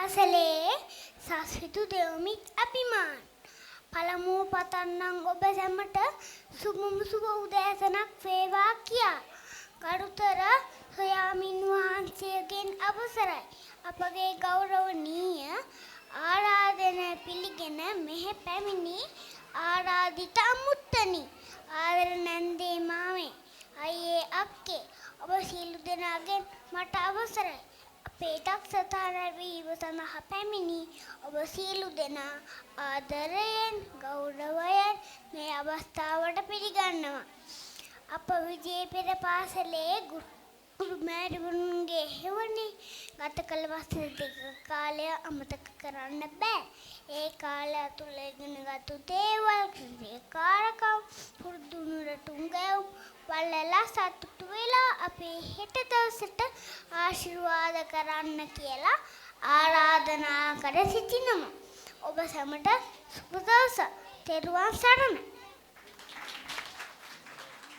පාසලේ සස්විතු දෙවමිත් අභිමාන. පළමුව පතන්නම් ඔබ සැමට සුබම සුබ උදෑසනක් වේවා කියා. කරුතර සොයාමින් වහන්සේගෙන් අවසරයි. අපගේ ගෞරවනීය ආරාධන පිළිගෙන මෙහෙ පැමිණි ආරාධිත අමුත්තනි. ආදර නැන්දේ මාමේ අයියේ අක්කේ ඔබ සියලු දෙනාගෙන් මට අවසරයි. අපේ දක්ෂතාවය වීම සඳහා පැමිණි ඔබ සියලු දෙනා ආදරයෙන් ගෞරවයෙන් මේ අවස්ථාවට පිළිගන්නවා. අප විජේ පෙර පාසලේ ගුරු මෑණිවරුන්ගේ හේවණේ ගත කළ වසර දෙක කාලය අමතක කරන්න බෑ. ඒ කාලය තුල ඉගෙනගත්තු දේවල් ක්‍රියාකාරකම් පුරුදු නුරටුම් ගැවුම් වලලා සතුටු වෙලා අපේ හෙට දවසට ආශිර්වාද කරන්න කියලා ආරාධනා කර සිටිනවා. ඔබ සැමට සුබ දවසක්. තෙරුවන් සරණයි.